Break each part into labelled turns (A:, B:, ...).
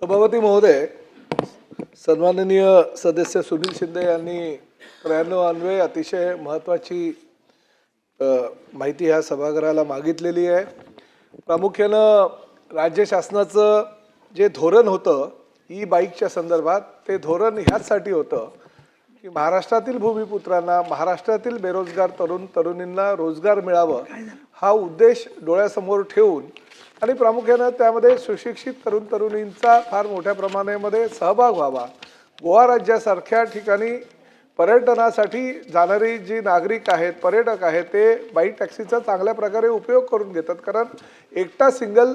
A: सभापती महोदय, सन्माननीय सदस्य सुनील शिंदे यांनी 93 अन्वये अतिशय महत्त्वाची माहिती ह्या सभागृहाला मागितलेली आहे। प्रामुख्यानं राज्य शासनाचं जे धोरण होतं ई बाईकच्या संदर्भात, ते धोरण ह्यासाठी होतं की महाराष्ट्रातील भूमिपुत्रांना, महाराष्ट्रातील बेरोजगार तरुणींना रोजगार मिळावं हा उद्देश डोळ्यासमोर ठेवून आणि प्रामुख्याने त्यामध्ये सुशिक्षित तरुणींचा फार मोठ्या प्रमाणामध्ये सहभाग व्हावा। गोवा राज्यासारख्या ठिकाणी पर्यटनासाठी जाणारी जी नागरिक आहेत, पर्यटक आहेत, ते बाईक टॅक्सीचा चांगल्या प्रकारे उपयोग करून घेतात। कारण एकटा सिंगल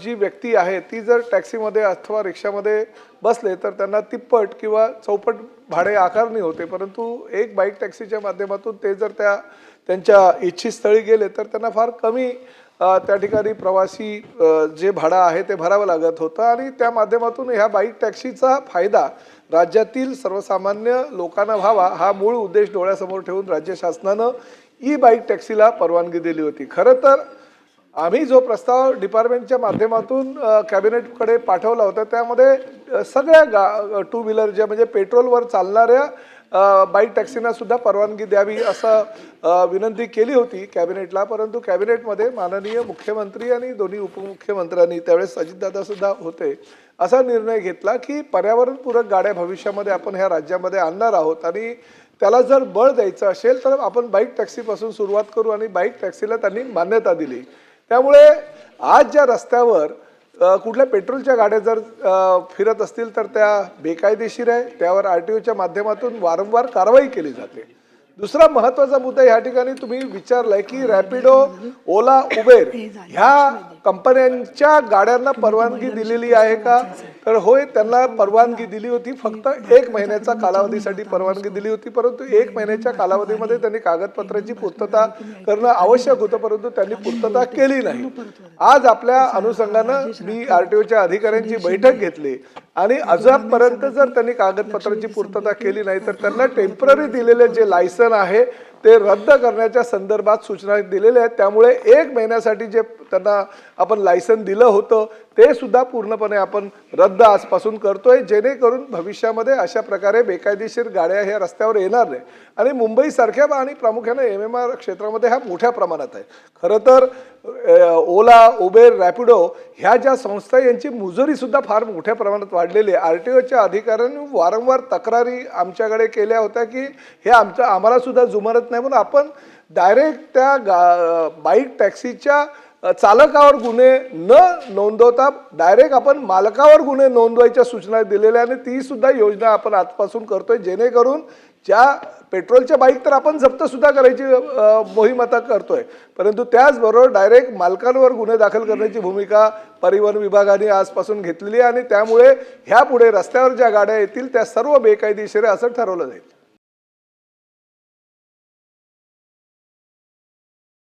A: जी व्यक्ती आहे ती जर टॅक्सीमध्ये अथवा रिक्षामध्ये बसले तर त्यांना तिप्पट किंवा चौपट भाडे आकारणी होते, परंतु एक बाईक टॅक्सीच्या माध्यमातून ते जर त्यांच्या इच्छित स्थळी गेले तर त्यांना फार कमी त्या ठिकाणी प्रवासी जे भाडं आहे ते भरावं लागत होतं आणि त्या माध्यमातून ह्या बाईक टॅक्सीचा फायदा राज्यातील सर्वसामान्य लोकांना व्हावा हा मूळ उद्देश डोळ्यासमोर ठेवून राज्य शासनानं ई बाईक टॅक्सीला परवानगी दिली होती। खरं तर आम्ही जो प्रस्ताव डिपार्टमेंटच्या माध्यमातून कॅबिनेटकडे पाठवला होता त्यामध्ये सगळ्या टू व्हीलर ज्या म्हणजे पेट्रोलवर चालणाऱ्या बाईक टॅक्सींना सुद्धा परवानगी द्यावी असं विनंती केली होती कॅबिनेटला, परंतु कॅबिनेटमध्ये माननीय मुख्यमंत्री आणि दोन्ही उपमुख्यमंत्र्यांनी त्यावेळेस अजितदादा सुद्धा होते असा निर्णय घेतला की पर्यावरणपूरक गाड्या भविष्यामध्ये आपण ह्या राज्यामध्ये आणणार आहोत आणि त्याला जर बळ द्यायचं असेल तर आपण बाईक टॅक्सीपासून सुरुवात करू आणि बाईक टॅक्सीला त्यांनी मान्यता दिली। त्यामुळे आज ज्या रस्त्यावर कुठल्या पेट्रोलच्या गाड्या जर फिरत असतील तर त्या बेकायदेशीर आहे, त्यावर आरटीओच्या माध्यमातून वारंवार कारवाई केली जाते। दुसरा महत्त्वाचा मुद्दा या ठिकाणी तुम्ही विचारलाय की रॅपिडो, ओला, उबेर ह्या कंपन्यांच्या गाड्यांना परवानगी दिलेली आहे का, तर होय, त्यांना परवानगी दिली होती। फक्त 1 महिन्याचा कालावधीसाठी परवानगी दिली होती, परंतु 1 महिन्याच्या कालावधीमध्ये त्यांनी कागदपत्राची पूर्तता करणं आवश्यक होतं, परंतु त्यांनी पूर्तता केली नाही। आज आपल्या अनुषंगानं मी आरटीओच्या अधिकाऱ्यांची बैठक घेतली आणि अजूनपर्यंत जर त्यांनी कागदपत्राची पूर्तता केली नाही तर त्यांना टेम्पररी दिलेले जे लायसन आहे ते रद्द करण्याच्या संदर्भात सूचना दिलेल्या आहेत। त्यामुळे 1 महिन्यासाठी जे त्यांना आपण लायसन दिलं होतं ते सुद्धा पूर्णपणे आपण रद्द आजपासून करतोय, जेणेकरून भविष्यामध्ये अशा प्रकारे बेकायदेशीर गाड्या ह्या रस्त्यावर येणार नाही। आणि मुंबईसारख्या आणि प्रामुख्याने एमएमआर क्षेत्रामध्ये हा मोठ्या प्रमाणात आहे। खरं तर ओला, उबेर, रॅपिडो ह्या ज्या संस्था यांची मुजोरी सुद्धा फार मोठ्या प्रमाणात वाढलेली आहे। आरटीओच्या अधिकाऱ्यांनी वारंवार तक्रारी आमच्याकडे केल्या होत्या की हे आम्हाला सुद्धा जुमानत नाही, म्हणून आपण डायरेक्ट त्या बाईक टॅक्सीच्या चालकावर गुन्हे न नोंदवता डायरेक्ट आपण मालकावर गुन्हे नोंदवायच्या सूचना दिलेल्या आणि ती सुद्धा योजना आपण आजपासून करतोय, जेणेकरून ज्या पेट्रोलच्या बाईक तर आपण जप्त सुद्धा करायची मोहीम आता करतोय, परंतु त्याचबरोबर डायरेक्ट मालकांवर गुन्हे दाखल करण्याची भूमिका परिवहन विभागाने आजपासून घेतलेली आहे आणि त्यामुळे ह्यापुढे रस्त्यावर ज्या गाड्या येतील त्या सर्व बेकायदेशीर असं ठरवलं जाईल।